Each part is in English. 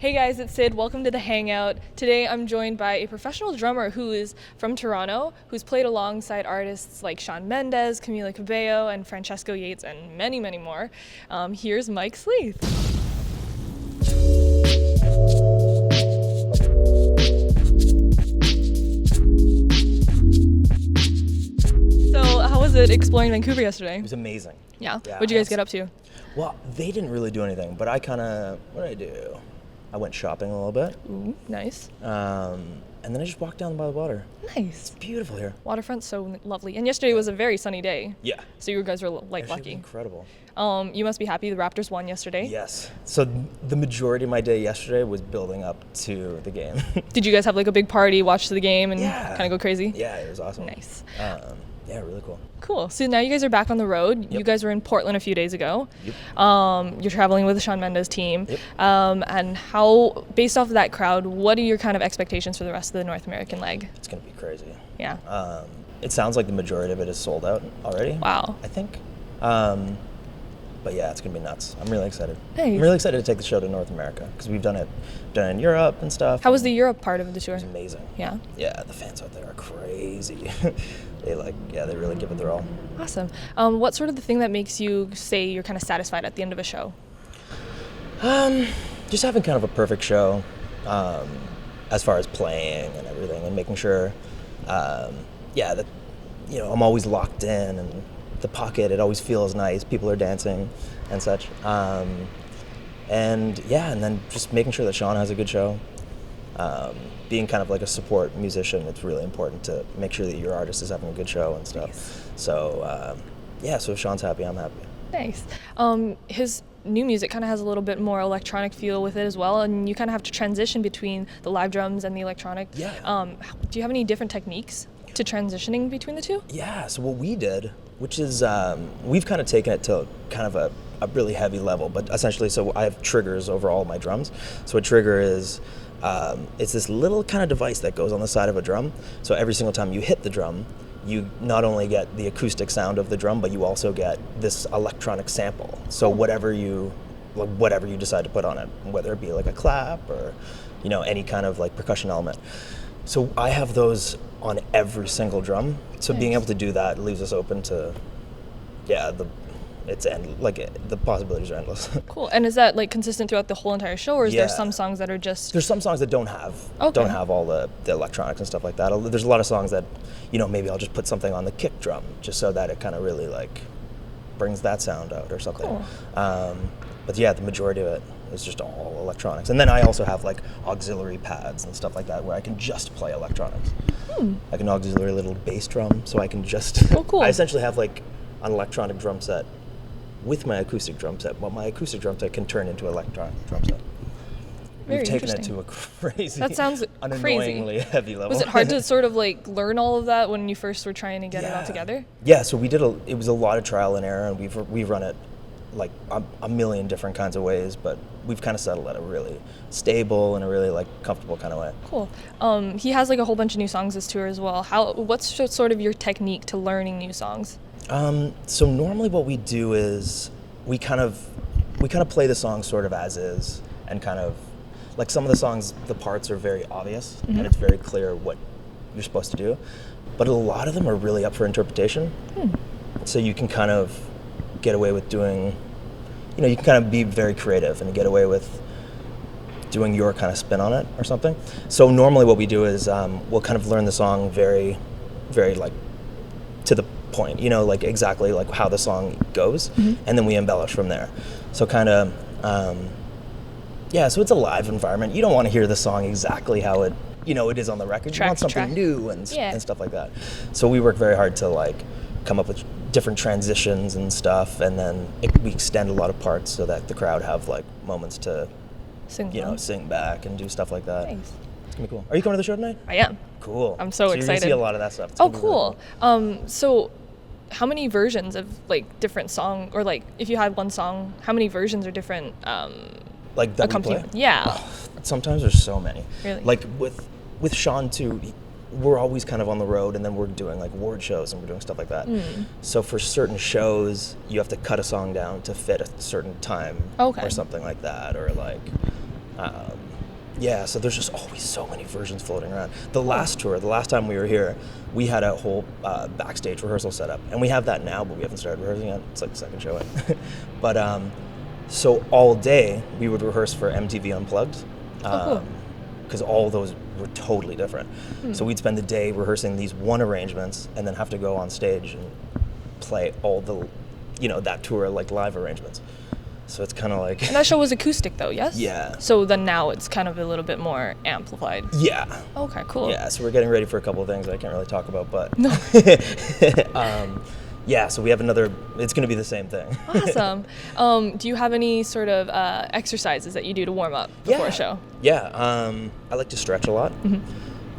Hey guys, it's Sid. Welcome to the Hangout. Today I'm joined by a professional drummer who is from Toronto, who's played alongside artists like Shawn Mendes, Camila Cabello, and Francesco Yates, and many, many more. Here's Mike Sleath. So how was it exploring Vancouver yesterday? It was amazing. Yeah? What'd you guys get up to? Well, they didn't really do anything, but what did I do? I went shopping a little bit. Ooh, nice. And then I just walked down by the water. Nice. It's beautiful here. Waterfront's so lovely. And yesterday was a very sunny day. Yeah. So you guys were like Actually, lucky. Incredible. You must be happy the Raptors won yesterday. Yes. So the majority of my day yesterday was building up to the game. Did you guys have like a big party, watch the game, and Yeah. kind of go crazy? Yeah, it was awesome. Nice. Yeah, really cool. Cool. So now you guys are back on the road. Yep. You guys were in Portland a few days ago. Yep. You're traveling with the Shawn Mendes team. Yep. And how, based off of that crowd, what are your kind of expectations for the rest of the North American leg? It's going to be crazy. Yeah. It sounds like the majority of it is sold out already. Wow. I think. But yeah, it's going to be nuts. I'm really excited. Nice. I'm really excited to take the show to North America because we've done it in Europe and stuff. How was the Europe part of the tour? It was amazing. Yeah. Yeah, the fans out there are crazy. they really give it their all. Awesome. What's sort of the thing that makes you say you're kind of satisfied at the end of a show? Just having kind of a perfect show, as far as playing and everything, and making sure, that I'm always locked in, and the pocket, it always feels nice. People are dancing and such. And then just making sure that Shawn has a good show. Being kind of like a support musician, it's really important to make sure that your artist is having a good show and stuff. Nice. So, so if Shawn's happy, I'm happy. Nice. His new music kind of has a little bit more electronic feel with it as well, and you kind of have to transition between the live drums and the electronic. Yeah. Do you have any different techniques to transitioning between the two? Yeah, so what we did, which is we've kind of taken it to kind of a really heavy level, but essentially, so I have triggers over all my drums. So a trigger is, it's this little kind of device that goes on the side of a drum. So every single time you hit the drum, you not only get the acoustic sound of the drum, but you also get this electronic sample. So whatever you decide to put on it, whether it be like a clap or, any kind of like percussion element. So I have those on every single drum. So being able to do that leaves us open to, the possibilities are endless. Cool. And is that like consistent throughout the whole entire show, or is there Yeah. some songs that are just... There's some songs that don't have all the electronics and stuff like that. There's a lot of songs that, maybe I'll just put something on the kick drum just so that it kind of really like brings that sound out or something. Cool. But yeah, the majority of it is just all electronics. And then I also have like auxiliary pads and stuff like that where I can just play electronics. Like an auxiliary little bass drum, so I can just... Oh, cool. I essentially have like an electronic drum set with my acoustic drum set, but my acoustic drum set can turn into an electronic drum set. Very We've taken it interesting. to a crazy, That sounds annoyingly heavy level. Was it hard to sort of like learn all of that when you first were trying to get it all together? Yeah, so it was a lot of trial and error, and we've run it like a million different kinds of ways, but we've kind of settled at a really stable and a really like comfortable kind of way. Cool. He has like a whole bunch of new songs this tour as well. What's sort of your technique to learning new songs? So normally what we do is we kind of play the song sort of as is, and kind of like some of the songs, the parts are very obvious and it's very clear what you're supposed to do, but a lot of them are really up for interpretation. So you can kind of get away with doing, you can kind of be very creative and get away with doing your kind of spin on it or something. So normally what we do is we'll kind of learn the song very, very like to the point, like exactly like how the song goes, and then we embellish from there. So kind of, so it's a live environment. You don't want to hear the song exactly how it, it is on the record. You want something new and stuff like that. So we work very hard to like come up with different transitions and stuff, and then we extend a lot of parts so that the crowd have like moments to, sing back and do stuff like that. Nice. It's gonna be cool. Are you coming to the show tonight? I am. Cool. I'm so You're excited. gonna see a lot of that stuff. It's Oh, gonna be really cool. So how many versions of like different song, or like if you had one song, how many versions or different like that we play? accompaniment? Yeah. Oh, sometimes there's so many. Really? Like with Shawn too, we're always kind of on the road, and then we're doing like award shows and we're doing stuff like that. So for certain shows, you have to cut a song down to fit a certain time or something like that, or like Yeah, so there's just always so many versions floating around. The last tour, the last time we were here, we had a whole backstage rehearsal set up. And we have that now, but we haven't started rehearsing yet. It's like the second show. But so all day we would rehearse for MTV Unplugged. Because all those were totally different. So we'd spend the day rehearsing these one arrangements and then have to go on stage and play all the, that tour, like live arrangements. So it's kind of like... And that show was acoustic though, yes? Yeah. So then now it's kind of a little bit more amplified. Yeah. Okay, cool. Yeah, so we're getting ready for a couple of things I can't really talk about, but... No. Yeah, so we have another... It's going to be the same thing. Awesome. Do you have any sort of exercises that you do to warm up before a show? Yeah, I like to stretch a lot.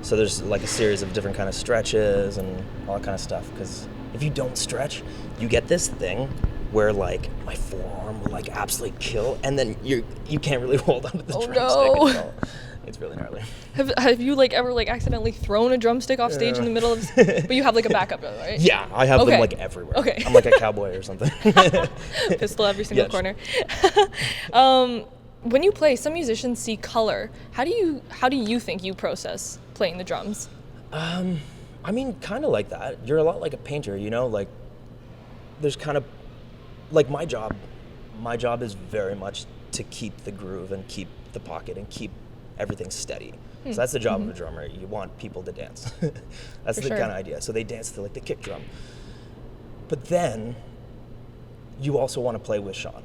So there's like a series of different kind of stretches and all that kind of stuff, because if you don't stretch, you get this thing where like my forearm will like absolutely kill, and then you can't really hold onto the drumstick at all. It's really gnarly. Have you like ever like accidentally thrown a drumstick off stage in the middle of? But you have like a backup, though, right? Yeah, I have them like everywhere. Okay. I'm like a cowboy or something. Pistol every single corner. When you play, some musicians see color. How do you think you process playing the drums? I mean, kind of like that. You're a lot like a painter, like there's kind of like my job is very much to keep the groove and keep the pocket and keep everything steady. So that's the job of a drummer. You want people to dance. That's the kind of idea. So they dance to like the kick drum. But then you also want to play with Shawn,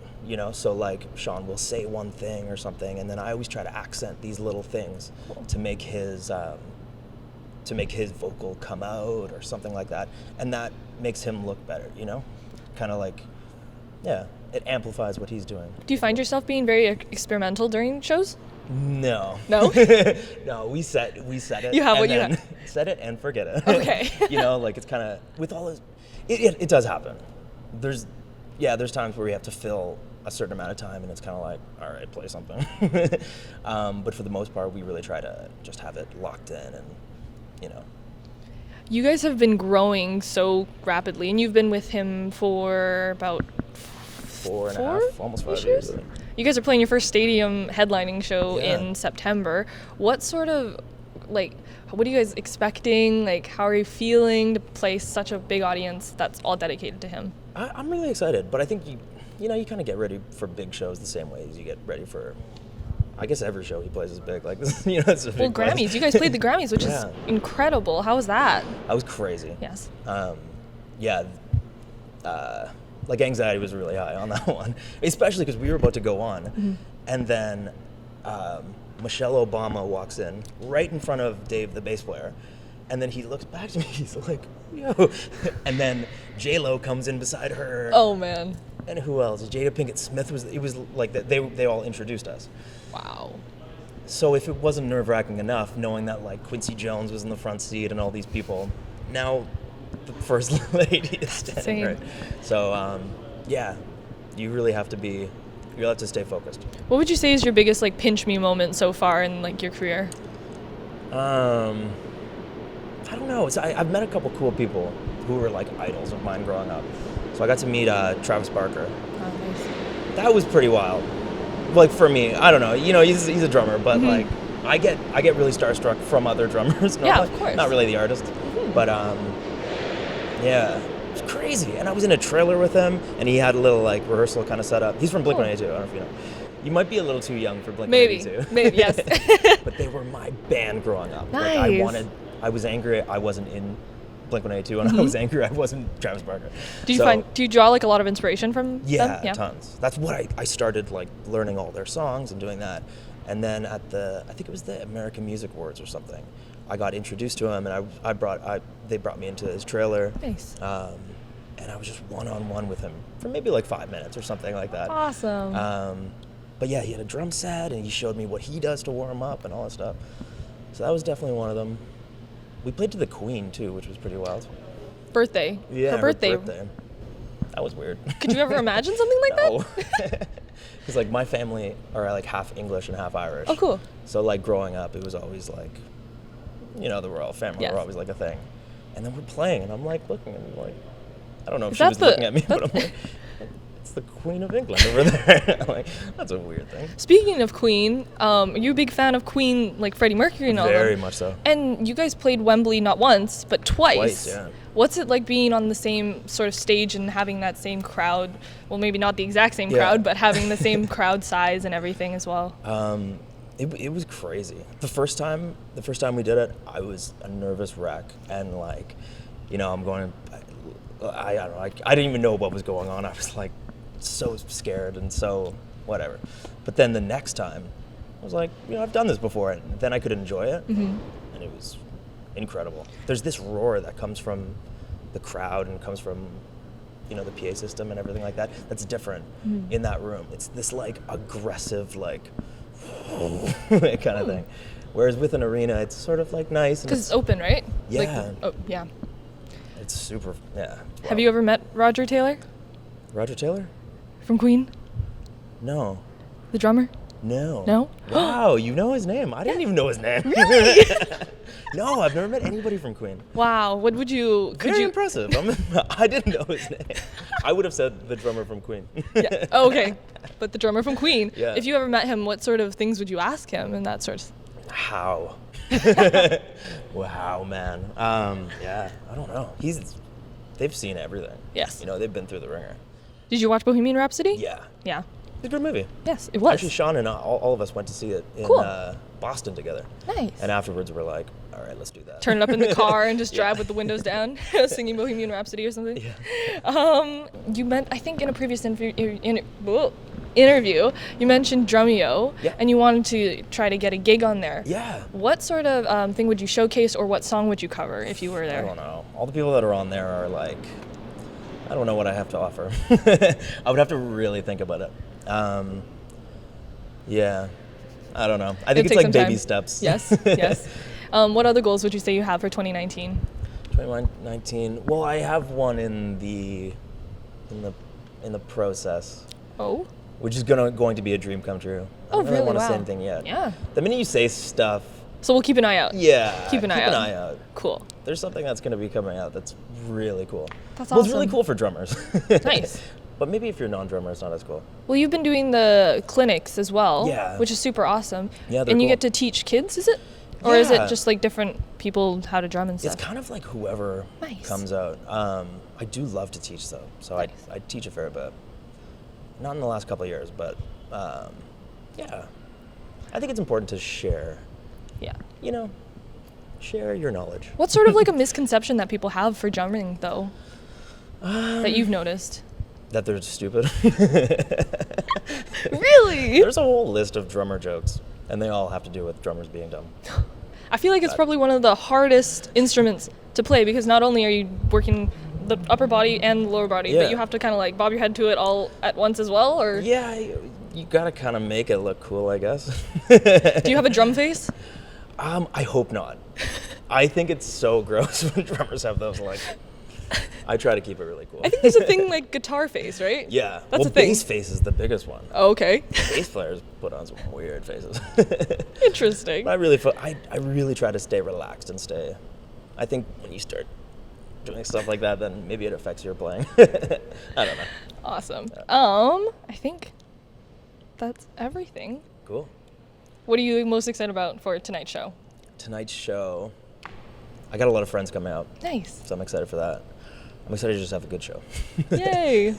So like Shawn will say one thing or something, and then I always try to accent these little things to make his vocal come out or something like that, and that makes him look better. Kind of like, yeah, it amplifies what he's doing. Do you find yourself being very experimental during shows? No. No? No, we set it. You have what you have. Set it and forget it. Okay. Like it's kind of, with all this, it does happen. There's times where we have to fill a certain amount of time and it's kind of like, all right, play something. But for the most part, we really try to just have it locked in and, You guys have been growing so rapidly, and you've been with him for about 4.5, almost 5 years. You guys are playing your first stadium headlining show in September. What sort of, what are you guys expecting? How are you feeling to play such a big audience that's all dedicated to him? I'm really excited, but I think you kind of get ready for big shows the same way as you get ready for, I guess every show he plays is big. Like this, it's a big Grammys. place. You guys played the Grammys, which is incredible. How was that? That was crazy. Yes. Anxiety was really high on that one, especially because we were about to go on, and then Michelle Obama walks in right in front of Dave, the bass player, and then he looks back to me. He's like, "Yo," and then J-Lo comes in beside her. Oh man. And who else? Jada Pinkett Smith was. It was like that. They all introduced us. Wow. So if it wasn't nerve-wracking enough, knowing that like Quincy Jones was in the front seat and all these people, now the first lady is standing right. So you really have to stay focused. What would you say is your biggest pinch me moment so far in your career? I don't know. I've met a couple cool people who were idols of mine growing up. So I got to meet Travis Barker. Oh, nice. That was pretty wild. For me, I don't know. He's a drummer, but I get really starstruck from other drummers. Of course. Not really the artist, but yeah, it was crazy. And I was in a trailer with him, and he had a little rehearsal kind of set up. He's from Blink-182. I don't know if you know. You might be a little too young for Blink-182. Maybe, yes. But they were my band growing up. Nice. I was angry I wasn't in Blink-182, and I was angry I wasn't Travis Barker. Do you draw a lot of inspiration from them? Yeah, tons. That's what I started learning all their songs and doing that. And then at I think it was the American Music Awards or something, I got introduced to him, and they brought me into his trailer. Nice. And I was just one-on-one with him for maybe 5 minutes or something like that. Awesome. But yeah, he had a drum set, and he showed me what he does to warm up and all that stuff. So that was definitely one of them. We played to the Queen too, which was pretty wild. Birthday. Yeah, her birthday. That was weird. Could you ever imagine something like that? Because my family are half English and half Irish. Oh, cool. So growing up, it was always the royal family were always a thing. And then we're playing, and I'm looking, and I don't know if she was looking at me, but I'm that's the Queen of England over there. I'm like, that's a weird thing. Speaking of Queen, are you a big fan of Queen, like Freddie Mercury and all that? Very much so. And you guys played Wembley not once, but twice. Twice, yeah. What's it like being on the same sort of stage and having that same crowd? Well, maybe not the exact same crowd, but having the same crowd size and everything as well. It was crazy. The first time we did it, I was a nervous wreck, and like, you know, I'm going. I don't know. I didn't even know what was going on. I was like so scared and so whatever. But then the next time, I was like, you know, I've done this before, and then I could enjoy it, and it was incredible. There's this roar that comes from the crowd and comes from, you know, the PA system and everything like that. That's different in that room. It's this like aggressive, like kind of thing. Whereas with an arena, it's sort of like nice. Because it's open, right? Yeah. Like, oh, yeah. It's super, yeah. Wow. Have you ever met Roger Taylor Roger Taylor? from Queen, No. the drummer? No. No? Wow, you know his name. I didn't even know his name. Really? No, I've never met anybody from Queen. Wow. What would you? Very impressive. I didn't know his name. I would have said the drummer from Queen. Yeah. Oh, okay. But the drummer from Queen. Yeah. If you ever met him, what sort of things would you ask him and that sort of? How? Wow, man. Yeah, I don't know. They've seen everything. Yes. You know, they've been through the ringer. Did you watch Bohemian Rhapsody? Yeah. Yeah. It's a good movie. Yes, it was. Actually, Shawn and all of us went to see it in Cool. Boston together. Nice. And afterwards, we're like, all right, let's do that. Turn it up in the car and just drive with the windows down, singing Bohemian Rhapsody or something. Yeah. You meant, I think, in a previous interview, you mentioned Drumeo, Yeah. and you wanted to try to get a gig on there. Yeah. What sort of thing would you showcase, or what song would you cover if you were there? I don't know. All the people that are on there are like, I don't know what I have to offer. I would have to really think about it. Yeah. I don't know. I think it's like baby steps. Yes, yes. What other goals would you say you have for 2019? 2019. Well, I have one in the process. Oh. Which is going to be a dream come true. I Oh, don't really really? want to Wow. say anything yet. Yeah. The minute you say stuff, So we'll keep an eye out. yeah, Keep an eye out. Cool. There's something that's going to be coming out that's really cool. That's Well, it's really awesome. cool for drummers. Nice. But maybe if you're a non-drummer, it's not as cool. Well, you've been doing the clinics as well, Yeah. which is super awesome. Yeah, they're and you cool. get to teach kids, is it? Or is Yeah. it just like different people how to drum and stuff? It's kind of like whoever Nice. comes out. I do love to teach though, so Nice. I teach a fair bit. Not in the last couple of years, but yeah. I think it's important to share, Yeah. you know, share your knowledge. What's sort of like a misconception that people have for drumming, though, that you've noticed? That they're stupid. Really? There's a whole list of drummer jokes, and they all have to do with drummers being dumb. I feel like it's probably one of the hardest instruments to play because not only are you working the upper body and the lower body, Yeah. but you have to kind of like bob your head to it all at once as well, or Yeah, you gotta kind of make it look cool, I guess. do you have a drum face? I hope not. I think it's so gross when drummers have those, like, I try to keep it really cool. I think there's a thing like guitar face, right? Yeah. That's well, a thing. bass face is the biggest one. Oh, okay. Bass players put on some weird faces. Interesting. But I really try to stay relaxed and stay. I think when you start doing stuff like that, then maybe it affects your playing. I don't know. Awesome. I think that's everything. Cool. What are you most excited about for tonight's show? Tonight's show, I got a lot of friends coming out, Nice. so I'm excited for that. I'm excited to just have a good show. Yay.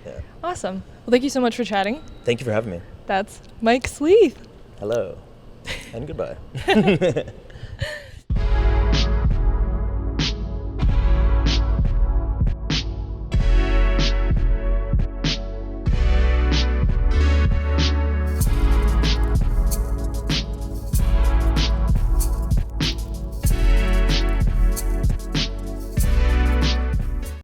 Yeah. Awesome. Well, thank you so much for chatting. Thank you for having me. That's Mike Sleath. Hello. And goodbye.